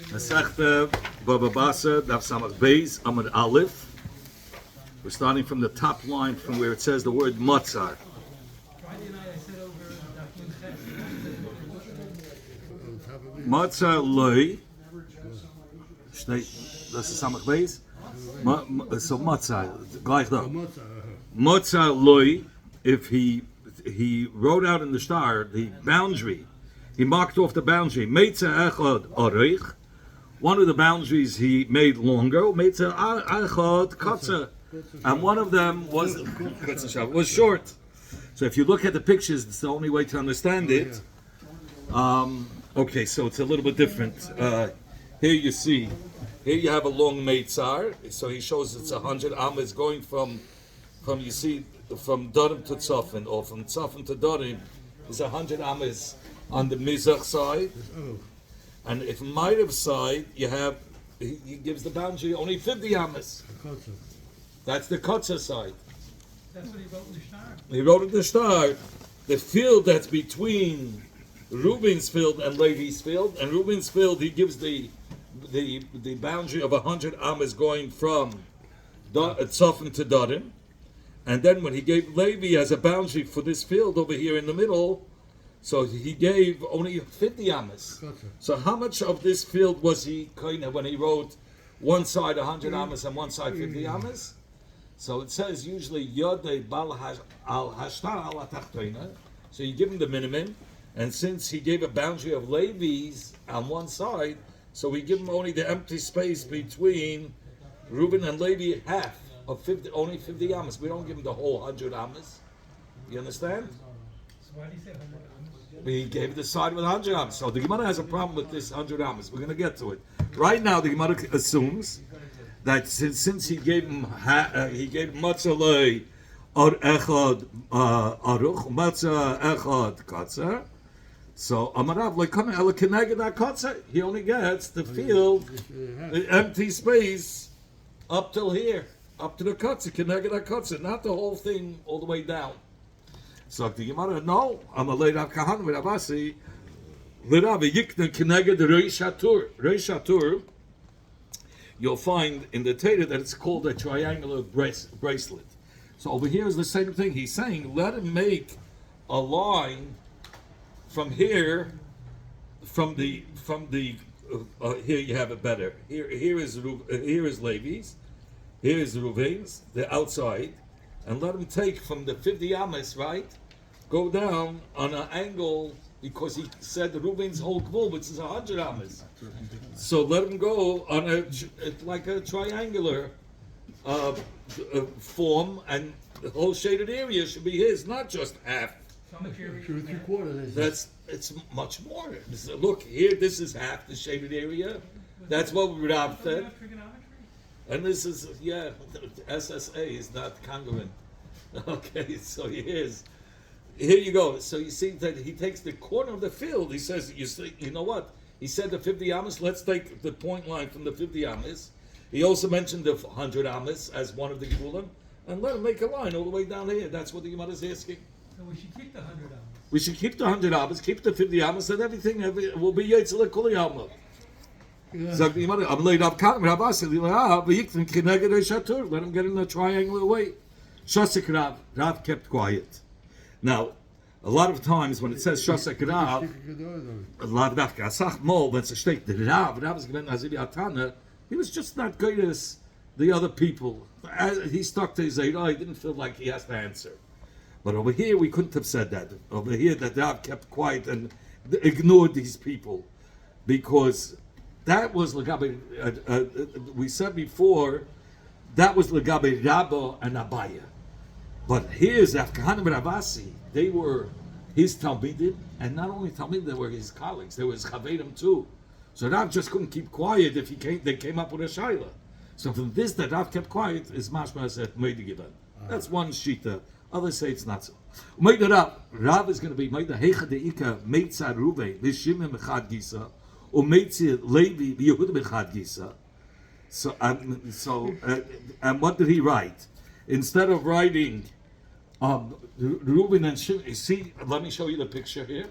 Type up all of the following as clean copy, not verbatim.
Masechta bava basra daf samach beis amud aleph. We're starting from the top line from where it says the word matzah. Friday night I said over Matzah loy. Das ist samach beis. So matzah gleich da. Matzah loy. If he wrote out in the star the boundary, he marked off the boundary. Meitzah echad arich. One of the boundaries he made longer. Meitzah echad katza, and one of them was short. So if you look at the pictures, it's the only way to understand it. Okay, so it's a little bit different. Here you see, here you have a long meitzar. So he shows it's 100 amas going from you see from Dorim to Tzafin, or from Tzafin to Dorim is 100 amas on the Mizrach side, and if Ma'ariv side you have he gives the boundary only 50 amas. That's the Kotzer side. That's what he wrote in the star. He wrote in the star the field that's between Reuben's field and Levi's field, and Reuben's field he gives the boundary of 100 amas going from Tzafin to Dorim. And then when he gave Levi as a boundary for this field over here in the middle, so he gave only 50 amas. So how much of this field was he kind of when he wrote one side 100 amas and one side 50 amas? So it says usually Yodei Bal al Hashtar al Atachtoina. So you give him the minimum, and since he gave a boundary of Levi's on one side, so we give him only the empty space between Reuben and Levi, half of 50, only 50 amas. We don't give him the whole 100 amas. You understand? So why did he say 100 amas? We gave the side with 100 amas. So the Gemara has a problem with this 100 amas. We're going to get to it. Right now, the Gemara assumes that since he gave him matzah loy or echad aruch, matzah echad katzer. So Amarav lekame ela keneged that katzer. He only gets the field, the empty space up till here. Up to the kotzer, keneged that kotzer, not the whole thing all the way down. So the Gemara, no, I'm a late Kahan with Abasi. L'Rabbi Yikna keneged Reish Hatur. Reish Hatur, you'll find in the Torah that it's called a triangular bracelet. So over here is the same thing. He's saying, let him make a line from here, from the here you have it better. Here is Levi's. Here is Reuven's, the outside, and let him take from the 50 amas, right? Go down on an angle, because he said the Reuven's whole gvul, which is 100 amas. So let him go on like a triangular form, and the whole shaded area should be his, not just half. How much area? 2 3/4. It's much more. Look here, this is half the shaded area. That's what Rav said. And this is, SSA is not congruent. Okay, so here you go. So you see that he takes the corner of the field. He says, you know what? He said the 50 amas, let's take the point line from the 50 amas. He also mentioned the 100 amas as one of the gevulim, and let him make a line all the way down here. That's what the Gemara is asking. So we should keep the 100 amas. We should keep the 100 amas, keep the 50 amas, and everything will be Yetzirah Kuli Alma. So the Gemara, I'm laid up. Let him get in a triangular way. Shasik Rav kept quiet. Now, a lot of times when it says Shasik Rav, he was just not good as the other people. He stuck to his Zaydah, he didn't feel like he has to answer. But over here, we couldn't have said that. Over here, that Rav kept quiet and ignored these people. Because that was Lagabe, we said before, that was Lagabe Rabba and Abaya. But here's Kahanim and Abasi, they were his Talmidim, and not only Talmidim, they were his colleagues, they were his Chavedim too. So Rav just couldn't keep quiet if they came up with a Shaila. So from this that Rav kept quiet is Mashma said Meidi Giban. That's one Shita. Others say it's not so. Meidi Rav is going to be Meidi Hecha Deika Meitzah Ruve Lishimim Echad Gisa or Meitzah Levi Yehuda Echad Gisa. So and what did he write? Instead of writing Reuben and Shimon, see, let me show you the picture here.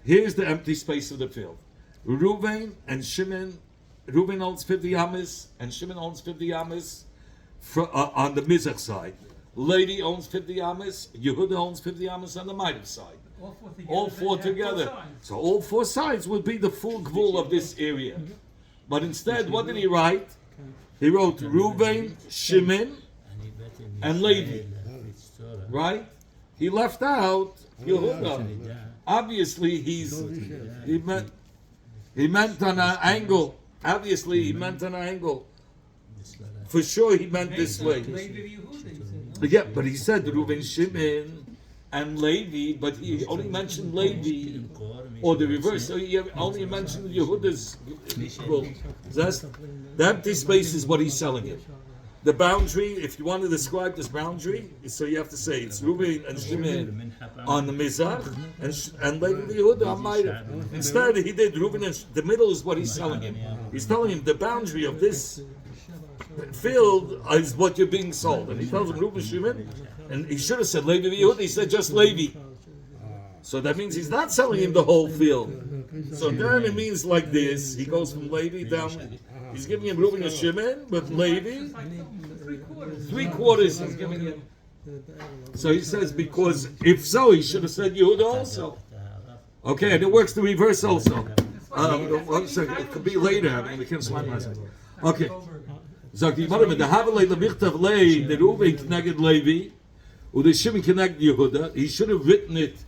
Here's the empty space of the field. Reuven and Shimon Reuben owns 50 amas, and Shimon owns 50 amas on the Mizrach side. Levi owns 50 amas, Yehuda owns 50 amas on the Ma'ariv side. All four together. So all four sides would be the full gvul of this area. But instead, what did he write? He wrote Reuben, Shimon, and Levi. Right? He left out Yehuda. Obviously, he meant on an angle. Obviously, he meant on an angle. For sure, he meant this way. Yeah, but he said Reuben, Shimon, and Levi, but he only mentioned Levi, or the reverse. So he only mentioned Yehuda's. The empty space is what he's selling it. The boundary, if you want to describe this boundary, so you have to say it's Reuben and Shimon on the Mizrach, and Levi Yehuda on Ma'ariv. Instead, he did Reuben, and the middle is what he's telling him. He's telling him the boundary of this field is what you're being sold. And he tells him Reuben, Shimon, and he should have said Levi Yehuda, he said just Levi. So that means he's not selling him the whole field. So then it means like this, he goes from Levi down, he's giving him Reuben and Shimon, but Levi, 3/4 he's giving him. So he says, because if so, he should have said Yehuda also. Okay, and it works the reverse also. 1 second, it could be later, I mean, we can't slide last week. Okay. Sagt die Gemara, the Havelei Lemichtav Lei, the Reuben connected Levi, or the Shimon connected Yehuda. He should have written it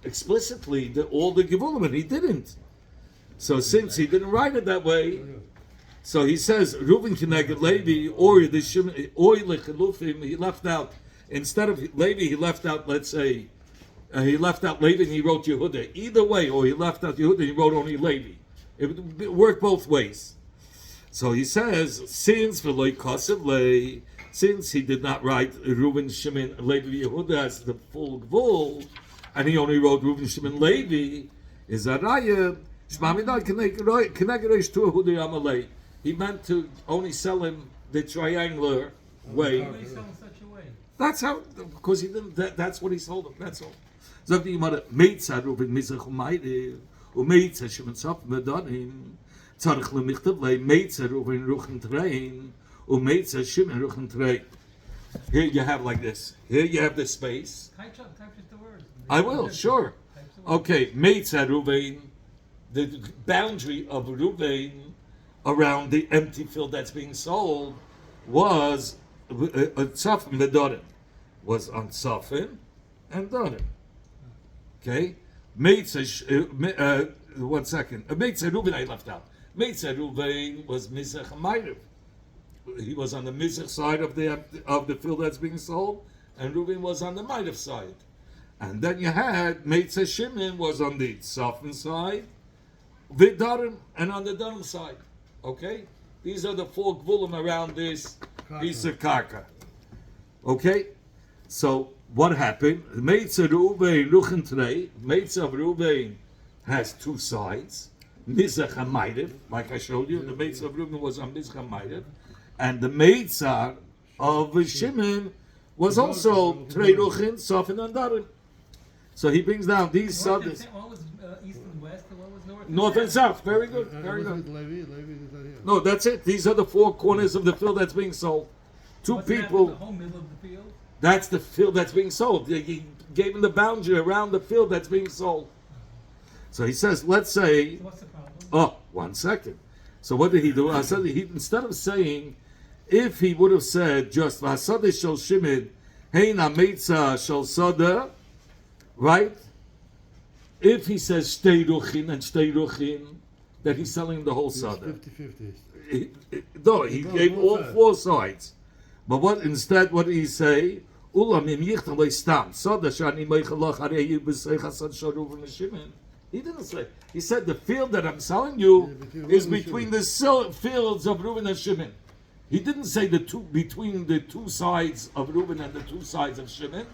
explicitly, all the Gevulim, and he didn't. So since he didn't write it that way, so he says Reuben connected Levi, or the Shimon, or Lechalufim, he left out, instead of Levi, he left out, let's say, he left out Levi and he wrote Yehuda. Either way, or he left out Yehuda and he wrote only Levi. It worked both ways. So he says, since he did not write Reuben, Shimon, Levi, Yehuda as the full gvul, and he only wrote Reuben, Shimon, Levi, is a raya. He meant to only sell him the triangular way. That's how, because he didn't. That's what he sold him. That's all. Sagt die Gemara, Meitza Reuben Mizrach Umayde, Umeitza Shimon Sof Medanim. Tzarich lemichtav lei Meitza Reuben Ruchen Trein, Umeitza Shimon Ruchen Trein. Here you have like this. Here you have this space. I will, sure. Okay, Meitza Reuben, the boundary of Reuben around the empty field that's being sold was Tzafim Medarim, was on Tzafim and Darim. Okay, Meitza. 1 second. Meitza Reuben I left out. Meitza Reuben was Mizrach Ma'ariv. He was on the Mizrach side of the field that's being sold, and Reuben was on the Ma'ariv side. And then you had Meitza Shimon was on the Tzafim side, Vidarim, and on the Darim side. Okay, these are the 4 gvulim around this piece of karka. Okay, so what happened? Meitza Reuben Ruchen Trei. Meitza of Reuben has 2 sides. Mizrach and Ma'ariv, like I showed you, the Meitza of Reuben was on Mizrach and Ma'ariv, and the Meitza of Shimon was also Trei Ruchen, Sofin and Darim. So he brings down these sudden. One was east and west, and one was North and south. Very good. Very good. No, that's it. These are the 4 corners of the field that's being sold. 2 people. The whole middle of the field? That's the field that's being sold. He gave him the boundary around the field that's being sold. So he says, let's say. So what's the problem? Oh, 1 second. So what did he do? I said instead of saying, if he would have said just Vasada Shel Shimon, Heina Meitza Shel Sada, right? If he says Shtei Ruchin and Shtei Ruchin, that he's selling the whole Sada. 50-50. No, he gave all 4 sides. But what instead, what did he say? Ulam im yichtalei stam. Sada shani meichalach areyu b'seichasad sharuv v'shimon. He didn't say. He said the field that I'm selling you is between the fields of Reuben and Shimon. He didn't say between the 2 sides of Reuben and the 2 sides of Shimon. He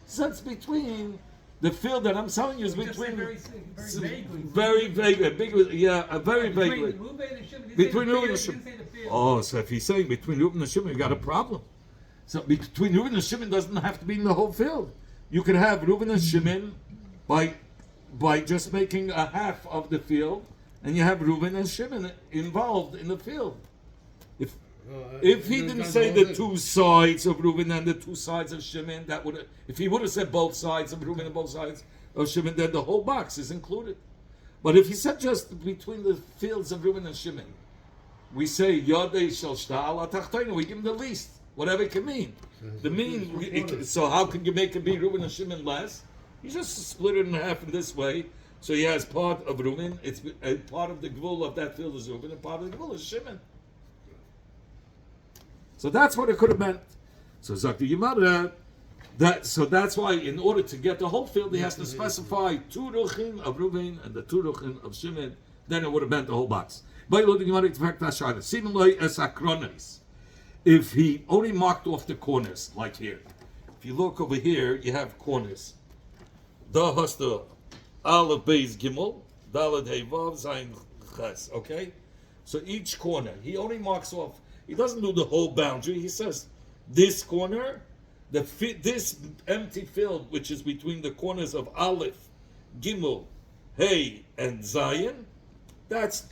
said it's between the field that I'm selling you is between very vaguely, very vaguely. Between Reuben and Shimon. Oh, so if he's saying between Reuben and Shimon, you got a problem. So between Reuben and Shimon doesn't have to be in the whole field. You could have Reuben and Shimon by just making a half of the field, and you have Reuben and Shimon involved in the field. If he didn't say the two sides of Reuben and the two sides of Shimon, that would if he would have said both sides of Reuben and both sides of Shimon, then the whole box is included. But if he said just between the fields of Reuben and Shimon, we say Yodei Shel Shta Ala Tachtoinu. We give him the least, whatever it can mean. The mean. So how can you make it be Reuben and Shimon less? You just split it in half in this way. So he has part of Reuben. It's part of the gvul of that field is Reuben, and part of the gvul is Shimon. So that's what it could have meant. So Zakti Yimara, so that's why in order to get the whole field, he has to specify 2 ruchim of Reuben and the 2 ruchim of Shimon. Then it would have meant the whole box. If he only marked off the corners, like here. If you look over here, you have corners. Da hasta Aleph Beis Gimel, Daled Hey Vav Zayin Ches. Okay? So each corner, he only marks off. He doesn't do the whole boundary. He says, this corner, this empty field, which is between the corners of Aleph, Gimel, Hey, and Zayin, that's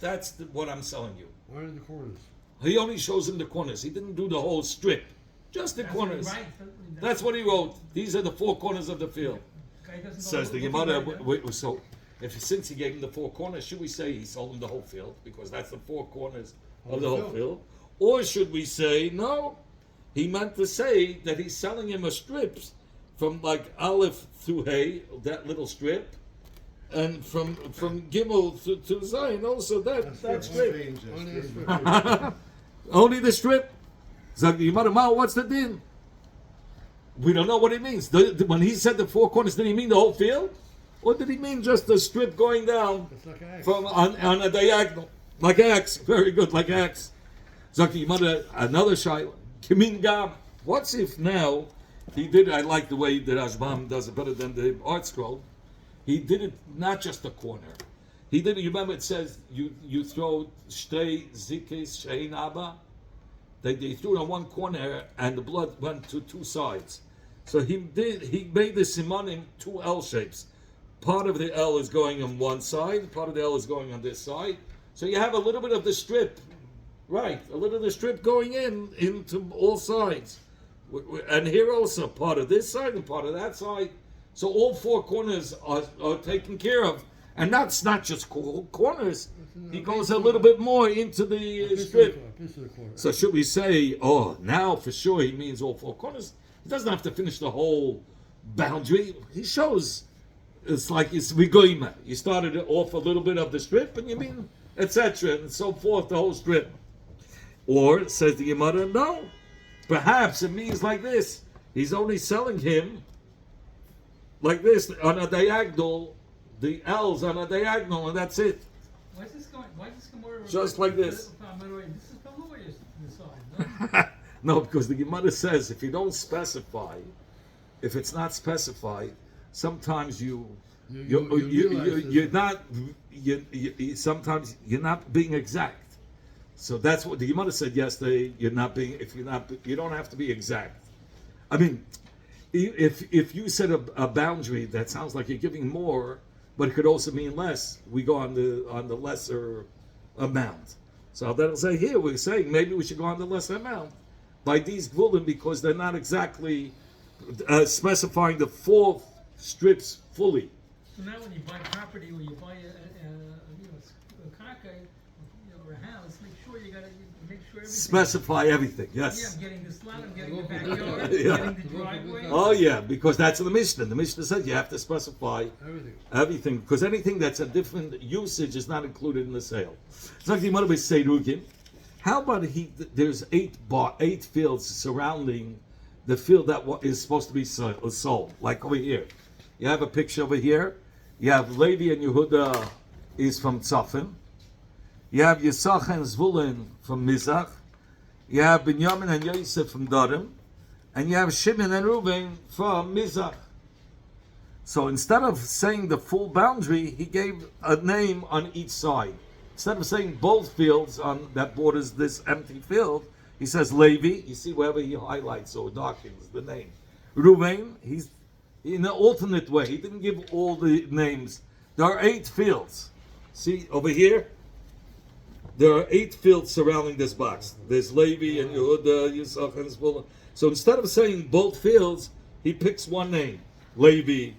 what I'm selling you. Why are the corners? He only shows him the corners. He didn't do the whole strip. Just the corners. Right. That's what he wrote. These are the 4 corners of the field. Says the Gemara. So, since he gave him the 4 corners, should we say he sold him the whole field because that's the 4 corners of the whole field? Or should we say no? He meant to say that he's selling him a strip from like Aleph through Hey, that little strip, and from Gimel to Zayin also that strip. Only the strip. What's the din? We don't know what it means. When he said the 4 corners, did he mean the whole field? Or did he mean just the strip going down from on a diagonal? Like X. Very good, like X. Another shayla. Kimin Gam. What's if now he did it? I like the way that Ashbam does it better than the art scroll. He did it not just a corner. He did it. You remember it says you throw shtei zikis shein abba. They threw it on one corner and the blood went to 2 sides. So he made the simanim 2 L shapes. Part of the L is going on one side, part of the L is going on this side. So you have a little bit of the strip, right? A little of the strip going into all sides. And here also, part of this side and part of that side. So all 4 corners are taken care of. And that's not just corners. He goes a little bit more into the strip. So should we say, now for sure he means all 4 corners? He doesn't have to finish the whole boundary. He shows it's like it's rigoima. You started off a little bit of the strip and you mean etc. and so forth, the whole strip. Or, says the Gemara, no. Perhaps it means like this. He's only selling him like this on a diagonal, the L's on a diagonal, and that's it. Why is this going? Why is this Gemara? Just like this. This is from lawyers' side. No, because the Gemara says if you don't specify, if it's not specified, sometimes sometimes you're not being exact. So that's what the Gemara said yesterday. You don't have to be exact. I mean, if you set a boundary that sounds like you're giving more, but it could also mean less, we go on the lesser amount. So that'll say here we're saying maybe we should go on the lesser amount by these gvulim because they're not exactly specifying the 4 strips fully. So now when you buy property or you buy a karka or a house, make sure everything. Specify everything, yes. Yeah, I'm getting the slot, I'm getting the backyard, Yeah. I'm getting the driveway. Oh yeah, because that's in the Mishnah. The Mishnah says you have to specify everything because anything that's a different usage is not included in the sale. It's like the Gemara by Seirugin. How about there's 8 fields surrounding the field that is supposed to be sold, like over here. You have a picture over here. You have Levi and Yehuda is from Tzafin. You have Yisach and Zvulun from Mizach. You have Binyamin and Yosef from Darim. And you have Shimon and Reuben from Mizach. So instead of saying the full boundary, he gave a name on each side. Instead of saying both fields that borders this empty field, he says Levi. You see wherever he highlights or darkens the name. Reuben, he's in an alternate way. He didn't give all the names. There are 8 fields. See over here? there are 8 fields surrounding this box. There's Levi and Yehuda, Yisach, and Zebulun. So instead of saying both fields, he picks one name: Levi,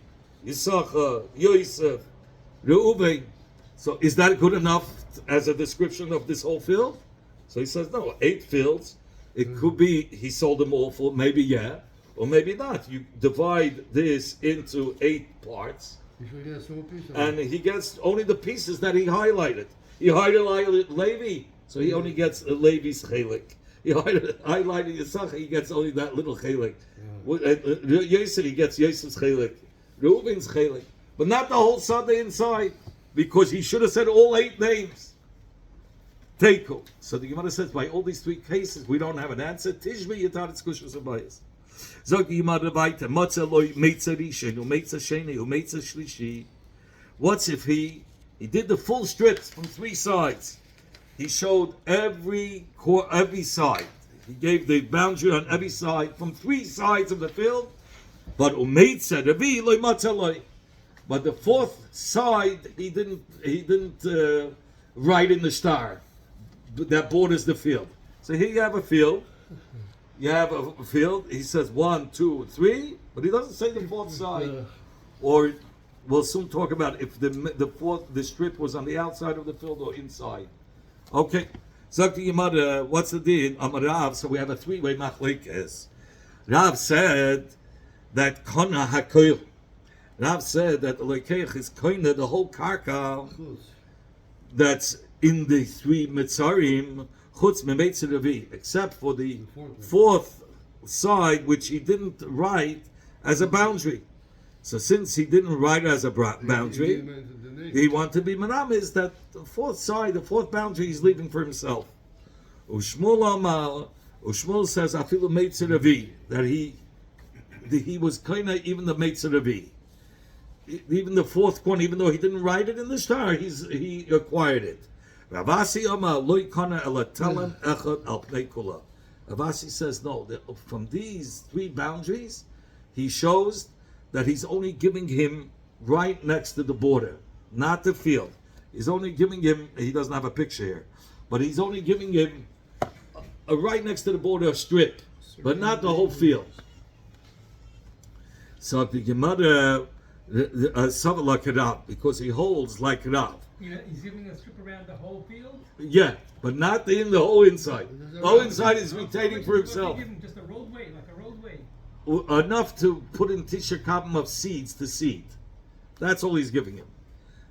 Yisach, Yosef, Reuven. So is that good enough as a description of this whole field? So he says no, 8 fields. It could be he sold them all for, maybe yeah, or maybe not. You divide this into 8 parts, and he gets only the pieces that he highlighted. He highlighted Levi, so he only gets Levi's chelik. He highlighted Yisachar, he gets only that little chelik. Yosef, he gets Yosef's chelik, Reuven's chelik, but not the whole Sunday inside, because he should have said all 8 names. Teiko. So the Gemara says, by all these 3 cases, we don't have an answer. Tishbi yitaretz kushas abayis. Zog the Gemara weiter. Matzah loy meitza rishon, umeitza sheni, umeitza shlishi. What's if he did the full strips from 3 sides? He showed every side. He gave the boundary on every side from 3 sides of the field. But umeitza revi loy matzah loy. But the 4th side, he didn't write in the star that borders the field. So here you have a field. You have a field. He says 1, 2, 3, but he doesn't say the 4th side. Or we'll soon talk about if the strip was on the outside of the field or inside. Okay. Zakti Yamada, what's the deal? Amarav. So we have a 3-way machlekes. Rav said that Kona Hakoil. Rav said that the Lekeich is Koina, the whole karka that's in the 3 Mitzarim, Chutz Memeitzer Revi, except for the 4th side, which he didn't write as a boundary. So since he didn't write as a boundary, he wanted to be Manamis, that the 4th side, the 4th boundary, he's leaving for himself. Ushmul Amal, Ushmul says, Afilu Meitzer Revi, that he was Koina, even the Meitzer Revi. Even the 4th one, even though he didn't write it in the star, he acquired it. Ravasi says no. From these 3 boundaries, he shows that he's only giving him right next to the border, not the field. He's only giving him. He doesn't have a picture here, but he's only giving him a right next to the border a strip, but not the whole field. So the Gemara. Because he holds like Rav. He's giving a strip around the whole field? Yeah, but not in the whole inside. The whole inside is retaining for himself. Give him just a roadway, like a roadway. Enough to put in Tisha Kabim of seeds to seed. That's all he's giving him.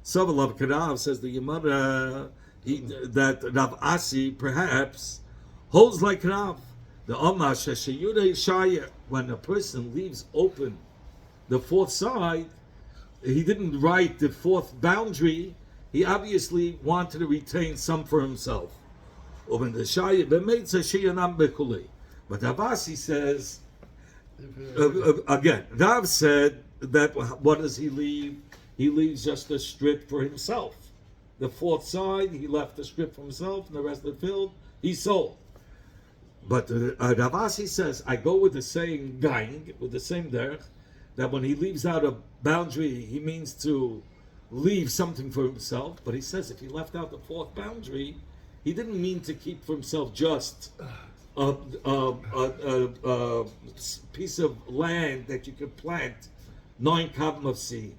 Savalav Karav says the Gemara that Rav Asi perhaps holds like Rav. The Amash Sheyuda Shaya, when a person leaves open the 4th side, he didn't write the 4th boundary. He obviously wanted to retain some for himself. But Abasi says, again, Rav said that what does he leave? He leaves just a strip for himself. The 4th side, he left the strip for himself, and the rest of the field, he sold. But Ravasi says, I go with the saying gang, with the same derech, that when he leaves out a boundary, he means to leave something for himself. But he says if he left out the 4th boundary, he didn't mean to keep for himself just a piece of land that you could plant 9 kabim of seed.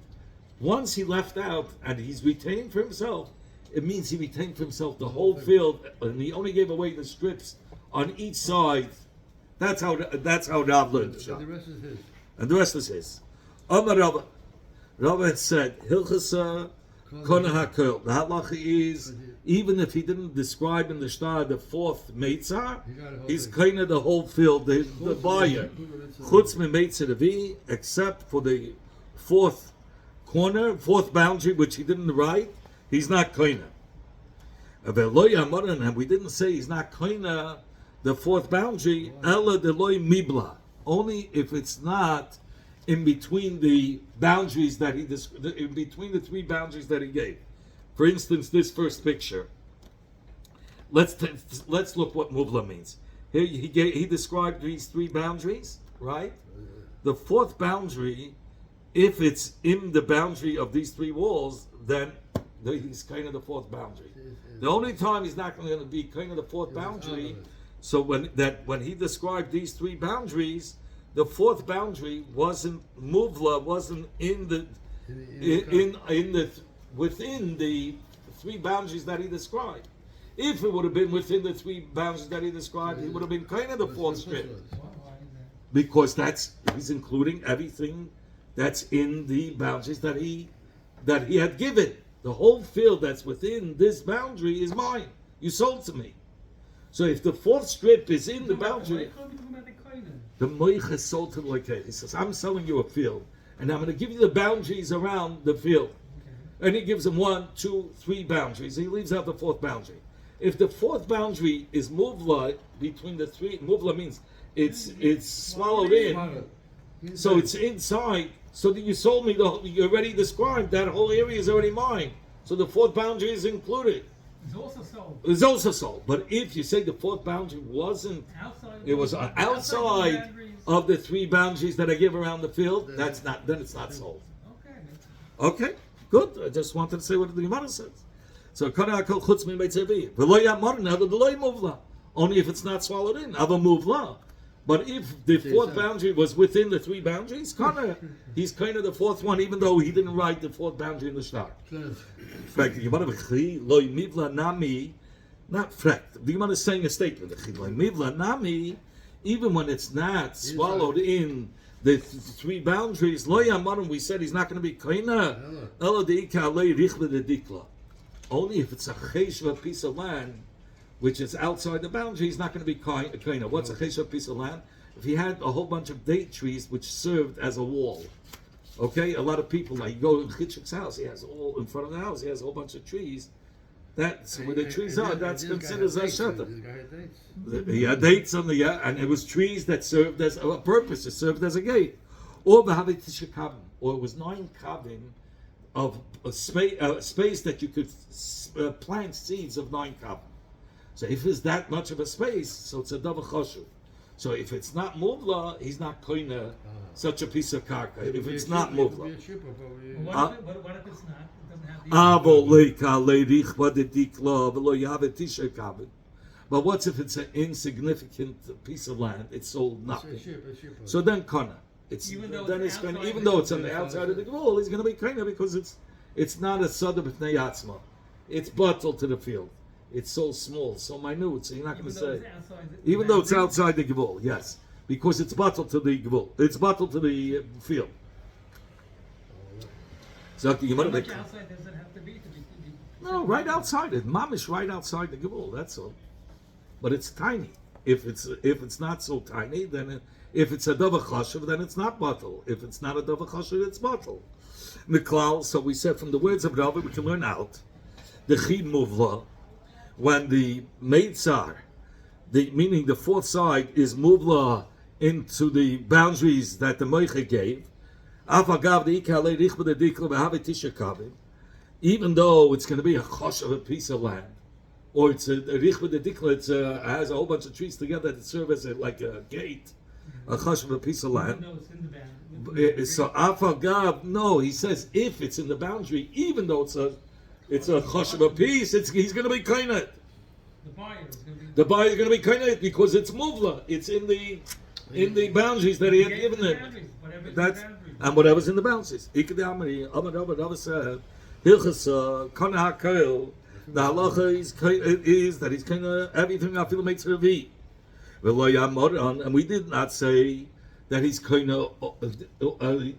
Once he left out and he's retained for himself, it means he retained for himself the whole field, and he only gave away the strips on each side. That's how Rav learned. And the rest is his. Amar Rava. Rava had said, Hilchasa Kona HaKol. The halacha is, even if he didn't describe in the star the 4th Meitzah, he's kind of the whole field, the buyer. Chutz me Meitzah Revi, except for the 4th corner, 4th boundary, which he didn't write, he's not Koina. And we didn't say he's not Koina, the 4th boundary, Ella Deloy Mibla. Only if it's not in between the boundaries that in between the 3 boundaries that he gave. For instance, this first picture. Let's look what mubla means. Here he described these 3 boundaries, right? The 4th boundary, if it's in the boundary of these 3 walls, then he's kind of the fourth boundary. The only time he's not going to be kind of the fourth boundary, so when he described these three boundaries, the fourth boundary wasn't muvla, wasn't in the within the three boundaries that he described. If it would have been within the three boundaries that he described, he would have been kind of the fourth strip, because he's including everything that's in the boundaries that he had given. The whole field that's within this boundary is mine. You sold to me. So if the fourth strip is in the boundary, the moich is sold to the loikeh. He says, I'm selling you a field, and I'm going to give you the boundaries around the field. Okay. And he gives him 1, 2, 3 boundaries. He leaves out the fourth boundary. If the fourth boundary is muvla between the three, muvla means it's swallowed in, so it's inside. So that you sold me you already described that whole area is already mine. So the fourth boundary is included. It's also sold. It's also sold. But if you say the fourth boundary wasn't, it was outside of the three boundaries that I give around the field, then it's not sold. Okay, good. I just wanted to say what the Gemara says. So only if it's not swallowed in. But if the fourth boundary was within the three boundaries, he's kind of the fourth one, even though he didn't write the fourth boundary in the start. In fact, the Gemara is saying a statement. Even when it's not swallowed in the three boundaries, we said he's not going to be kaina. Only if it's a cheshva piece of land, which is outside the boundary, he's not going to be kaina. What's a cheshva piece of land? If he had a whole bunch of date trees which served as a wall. Okay, a lot of people, like you go to Chitchuk's house, he has all in front of the house, he has a whole bunch of trees. That's where the trees are. That's considered as a shelter. He had dates on and it was trees that served as a purpose. It served as a gate. Or it was 9 kavim of a space that you could plant seeds of 9 kavim. So if it's that much of a space, so it's a davar chashuv. So if it's not muvla, he's not koina such a piece of karka. If it's not muvla. What if it's not? But what's if it's an insignificant piece of land? It's sold nothing. So then kana. Even though it's on the outside of the gvul, he's going to be kana because it's not a sadar b'tnei atzma. It's bottled to the field. It's so small, so minute, so you're not going to say. Even though it's outside the gvul, yes, because it's bottled to the gvul. It's bottled to the field. So How much outside does it have to be? No, right outside it. Mamish right outside the gvul. That's all. But it's tiny. If it's not so tiny, then if it's a davar chashuv, then it's not bottle. If it's not a davar chashuv, it's bottle. Miklal. So we said from the words of Rava, we can learn out the chid muvla when the meitzar, meaning the fourth side, is muvla into the boundaries that the moicha gave. Even though it's going to be a chosh of a piece of land, or it's a rich with the dikla, it has a whole bunch of trees together that serve as like a gate, a chosh of a piece of land. No, it's in the boundary. So afagav, no, he says if it's in the boundary, even though it's a chosh of a piece, he's going to be kainat. The buyer is going to be kainat because it's muvla. It's in the boundaries that he had given him. And whatever's in the boundaries. Rava said, the halacha is that he's kind of everything I feel makes revi. And we did not say that he's kind of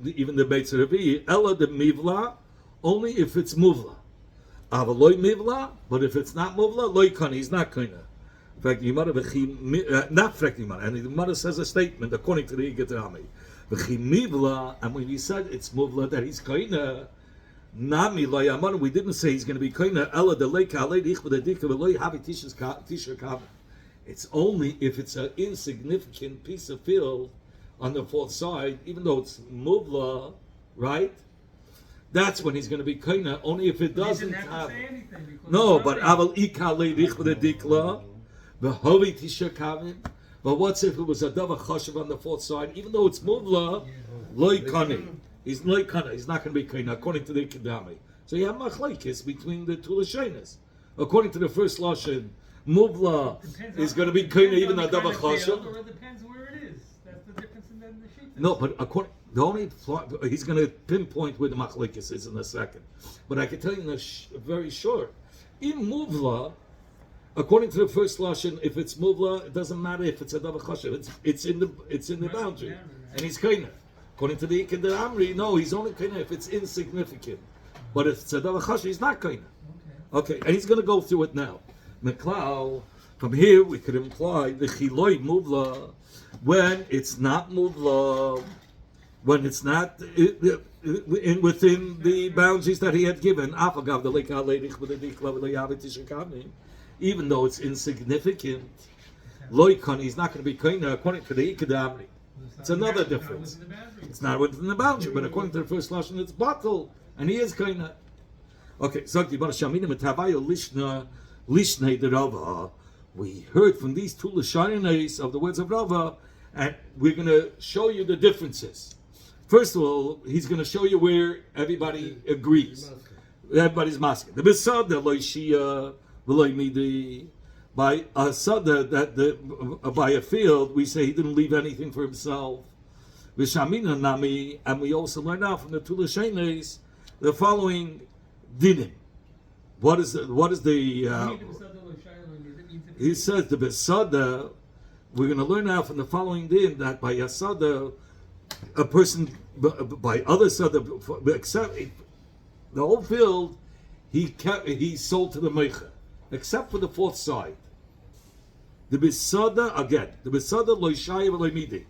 even the makes revi. Ella the mivla, only if it's muvla. Avaloy mivla, but if it's not muvla, loy kana, he's not kind of. In fact, not and the mother says a statement according to the Igetrami. And when he said it's muvla that he's kaina, nami loyaman, we didn't say he's going to be kaina. Ella de leika aledich with a dika veloy havi tisha kavim. It's only if it's an insignificant piece of field on the fourth side, even though it's muvla, right? That's when he's going to be kaina. Only if it doesn't have. No, but aval ika aledich with a dikla vehovi tisha kavim. But what's if it was a davar chashuv on the fourth side? Even though it's muvla, loy kani. He's loy kana. He's not going to be kaina according to the Kedami. So you have machlekes between the two lashonos. According to the first lashon, muvla is going to be kaina even a davar chashuv. Or it depends where it is. That's the difference in the sheet. No, but the only he's going to pinpoint where the machlekes is in a second. But I can tell you very short. In muvla, according to the first lashon, if it's muvla, it doesn't matter if it's a davar chashuv. It's in the boundary, and he's kaina. According to the Ikad Amri, no, he's only kaina if it's insignificant. But if it's a davar chashuv, he's not kaina. Okay, and he's going to go through it now. Meklau, from here we could imply the chiloi muvla when it's not muvla, when it's not within the boundaries that he had given. Even though it's insignificant, loikon, he's not going to be kaina according to the Ikad Amri. It's another difference. It's not within the boundary, but according to the first lashon, it's batal, and he is kaina. Okay, so we heard from these two lashonos of the words of Rava, and we're going to show you the differences. First of all, he's going to show you where everybody agrees. Everybody's masking. The besada loishia v'loy midi. By a sada by a field, we say he didn't leave anything for himself. V'shamina nami, and we also learn out from the two lashonos the following. Dinim. What is the? He says the besada. We're going to learn now from the following din that by yasada, a person by other sada, except the whole field, he sold to the meicha, except for the fourth side. The besada again. The besada loishaya v'loimidi.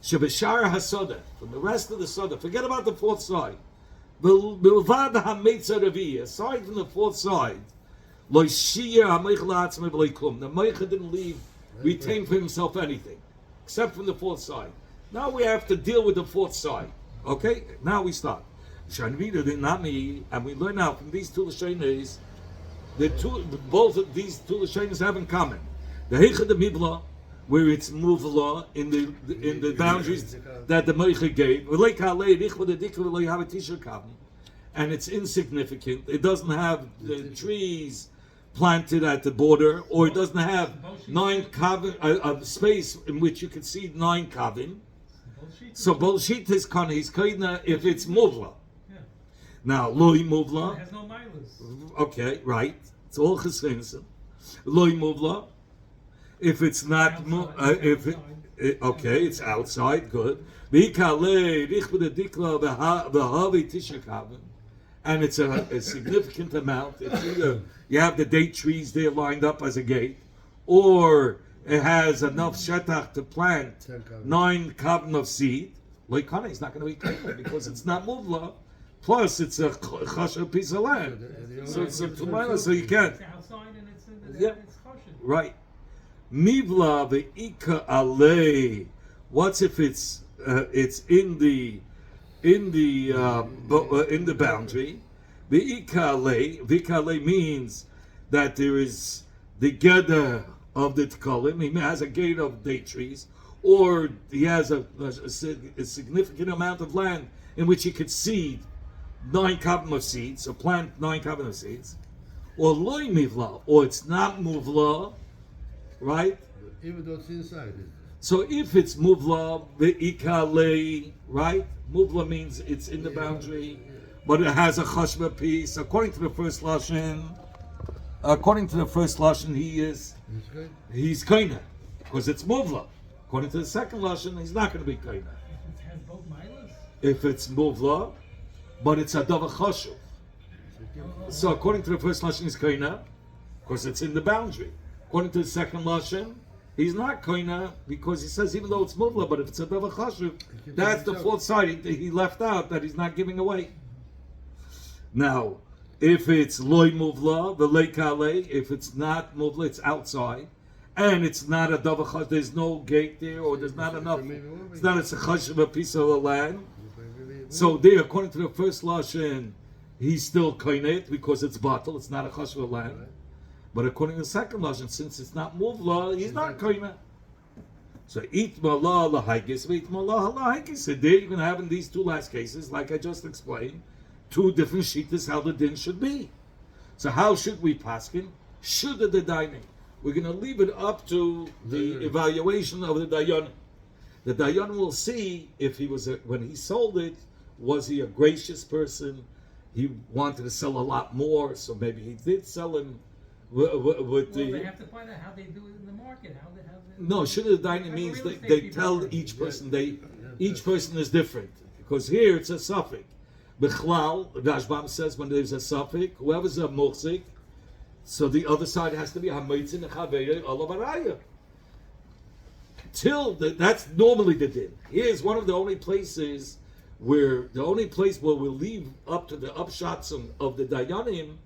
Shebeshar hasada from the rest of the sada. Forget about the fourth side. Aside from the fourth side, the Meicha didn't retain for himself anything, except from the fourth side. Now we have to deal with the fourth side. Okay? Now we start. And we learn now from these two Lashonos, both of these two Lashonos have in common. The Heicha de Mibla, where it's muvla in the boundaries that the Meicha gave, and it's insignificant. It doesn't have the trees planted at the border, or it doesn't have 9 kavim, a space in which you can see 9 kavim. So bullshit is kana. He's kaina if it's muvla. Now loy muvla. It has no milas. Okay, right. It's all chesensim. Loy muvla. If it's not, it's outside. Good. And it's a significant amount. It's either you have the date trees there lined up as a gate, or it has enough shetach to plant 9 kavim of seed. Loikana, he's not going to be kaina because it's not muvla. Plus, it's a chasher piece of land, so it's a tumala, so you can't. It's outside and it's chasher. Right. Mivla ve'ika alei. What's if it's in the boundary? Ve'ika alei. Ve'ika alei means that there is the gather of the tkalim. He has a gate of date trees, or he has a significant amount of land in which he could seed 9 kavim of seeds, or plant 9 kavim of seeds, or loy mivla, or it's not muvla. Right? Even though it's inside it. So if it's muvla ve'ikale, right? Muvla means it's in the boundary, but it has a chashba piece. According to the first lashon, he's kaina because it's muvla. According to the second lashon, he's not going to be kaina. It has both milas. If it's muvla, but it's a davar chashuv. So according to the first lashon, he's kaina because it's in the boundary. According to the second lashon, he's not koina because he says even though it's muvla, but if it's a davar chashuv, that's the fourth side he left out that he's not giving away. Now, if it's loy muvla, the leikale, if it's not muvla, it's outside, and it's not a davar chashuv, there's no gate there, or there's not enough. It's not a chashuv, a piece of the land. So there, according to the first lashon, he's still koinait because it's batal. It's not a chashuv land. But according to the second lashon, since it's not muvla, he's not koina. So itmala lahaikis, itmala lahaikis. So there you're going to have in these two last cases, like I just explained, two different shittas how the din should be. So how should we paskin? Should the dayanim? We're going to leave it up to the evaluation of the dayan. The dayan will see if he was when he sold it, was he a gracious person? He wanted to sell a lot more, so maybe he did sell him with the. Well, they have to find out how they do it in the market. How they No, should the dayanim means they tell each person each person is different, because here it's a suffix. Bechlal, Rashbam says when there's a suffix, whoever's a muhzik, so the other side has to be hamaytzin chavei olavaraya. That's normally the din. Here's one of the only places where we'll leave up to the upshots of the dayanim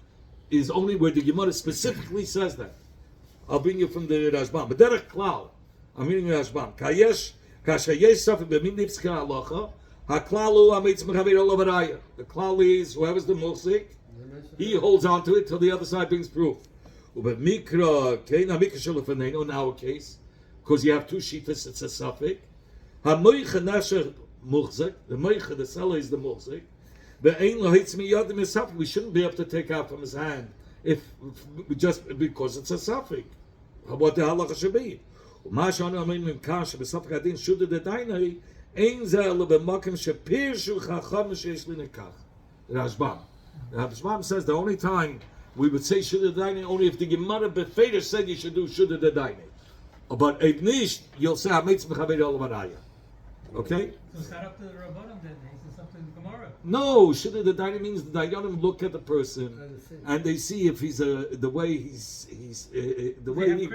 is only where the Gemara specifically says that. I'll bring you from the Rashbam. But derech klal, I'm reading the Rashbam. Kayesh kashayesh suffix b'min nifska halacha. Haklalu hamitz mechaver olavaraya. The klal is whoever's the muhzik, he holds on to it till the other side brings proof. But mikra kein hamikra shelafanenu in our case, because you have two shittas, it's a suffix. Hamoicha nasher muhzik. The moicha, the seller, is the muhzik. But ein lohitz miyadim is suffix. We shouldn't be able to take out from his hand if just because it's a suffix. What the halacha should be? Umashanu amin min kasha b'suffix adin shuda dedainai. Rashbam says the only time we would say Shuddha Daini only if the Gemara Befeder said you should do Shuddha Daini. But if nicht, you'll say Hametz Mechaber Olavaraya. Okay? So it's not up to the Rabbanim then. It's up to the Gemara. No, Shuddha Daini means the Dayanim look at the person and they see if he's the way the way he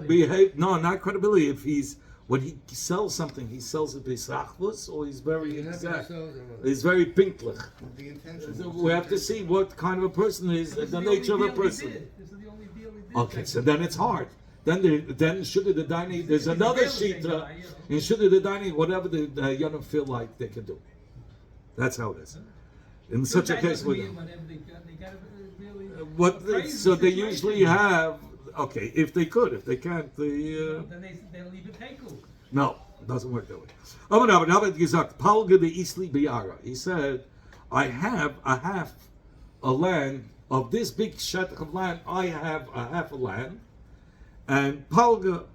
behave. No, not credibility. If he's when he sells something, he sells it b'sachvus, or he's very exact. He's very pinklich. The intention. So we have to see what kind of a person is, the nature of a person. This is the only deal we did. Okay, so then it's hard. Then Shuddha the Daini, there's another shita in Shuddha the Daini, whatever the Yonim feel like they can do. That's how it is. In such a case, with so they usually have. Okay, if they could, if they can't, then they'll leave it teku. No, it doesn't work that way. He said, I have a land of this big shetach of land. I have a half a land, and Palga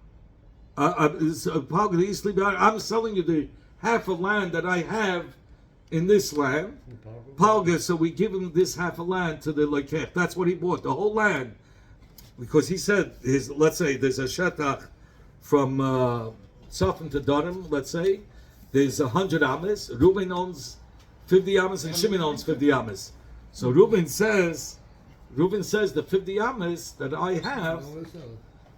the Isli Biara. I'm selling you the half a land that I have in this land. Palga, so we give him this half a land to the lekech. That's what he bought, the whole land. Because he said, let's say there's a shetach from Safin to Durham, let's say, there's 100 ames, Reuben owns 50 ames and Shimon owns 50 ames. So Reuben says the 50 ames that I have,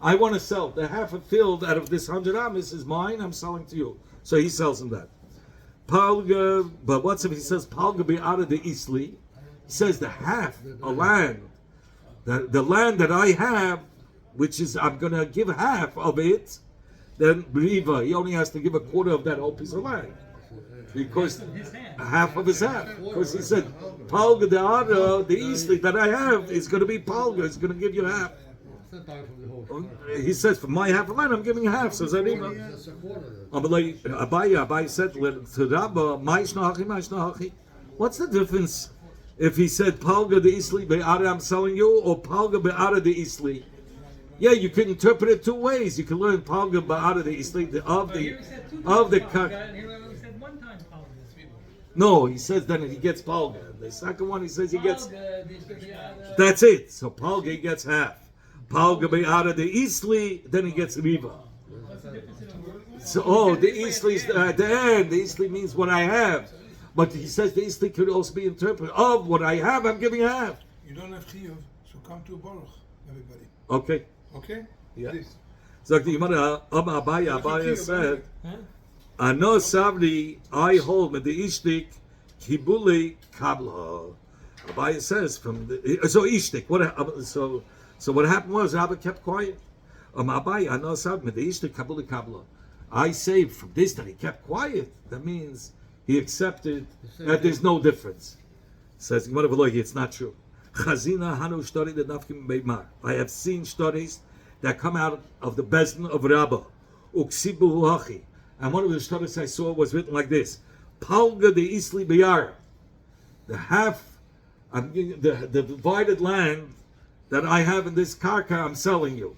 I want to sell. The half a field out of this 100 ames is mine, I'm selling to you. So he sells him that. Palga, but what's if he says, Palga be out of the Isli? He says the half, a land, the land that I have, which is, I'm going to give half of it, then Riva, he only has to give a quarter of that whole piece of land. Because half of his half. Because he said, Palga the other, the Eastly that I have is going to be Palga, it's going to give you half. He says, for my half of land, I'm giving half. So Riva. Abaye said to Rabba, what's the difference? If he said Palga the Isli be'ara I'm selling you, or Palga be'ara the Isli, yeah, you can interpret it two ways. You can learn Palga be'ara the Isli of the No, he says then he gets Palga. The second one he says he gets. That's it. So Palga he gets half. Palga be'ara the Isli, then he gets Riva. So the Isli's at the end. The Isli means what I have. But he says the Isli could also be interpreted of what I have, I'm giving half. You don't have chiyuv, so come to a baruch, everybody. Okay. Okay? Yeah. Please. So the Abaya said, Ano Savri, I hold with the Ishtik, Kibuli Kabla. Abaya says from the so Ishtik. So what happened was Abba kept quiet. Abaya, Ano Savri, with the Ishtik, Kabuli Kabla. I say from this that he kept quiet. That means he accepted that there's no difference. Says it's not true. Chazina hanu shtori the nafkim beimar. I have seen stories that come out of the Bezdin of Rabbah. Uksibu hachi. And one of the stories I saw was written like this: Palga the Isli Biyar. The half I'm giving the divided land that I have in this karka, I'm selling you.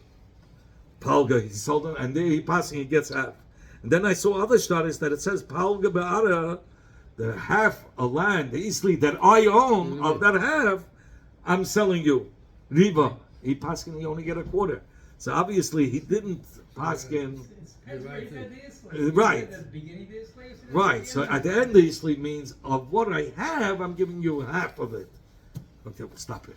Palga, he sold it, and there he passing, he gets half. And then I saw other studies that it says Palga Be'ara, the half a land, the Isli that I own of that half, I'm selling you. Riba. He passing, he only get a quarter. So obviously he didn't paskin. Right. Right. So at the end, the Isli means of what I have, I'm giving you half of it. Okay, we'll stop it.